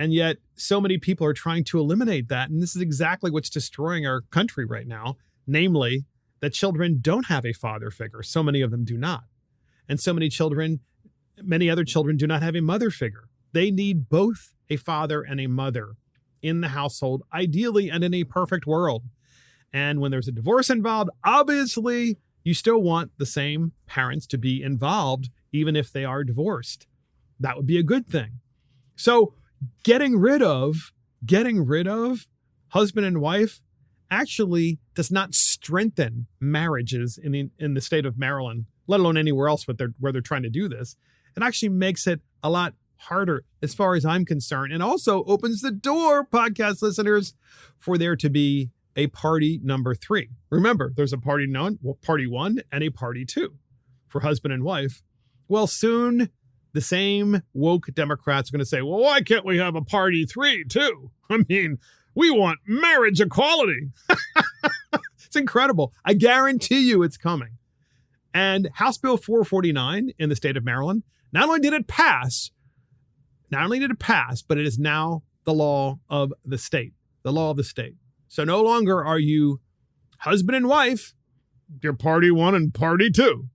And yet so many people are trying to eliminate that. And this is exactly what's destroying our country right now, namely that children don't have a father figure. So many of them do not. And so many other children do not have a mother figure. They need both a father and a mother in the household, ideally, and in a perfect world. And when there's a divorce involved, obviously, you still want the same parents to be involved, even if they are divorced. That would be a good thing. So getting rid of husband and wife actually does not strengthen marriages in the state of Maryland, let alone anywhere else where they're trying to do this. It actually makes it a lot harder as far as I'm concerned, and also opens the door, podcast listeners, for there to be a party number 3. Remember, there's a party 1 and a party 2 for husband and wife. Well, soon the same woke Democrats are going to say, well, why can't we have a party 3 too? I mean, we want marriage equality. It's incredible. I guarantee you it's coming. And House Bill 449 in the state of Maryland, not only did it pass, but it is now the law of the state. The law of the state. So no longer are you husband and wife, you're party 1 and party 2.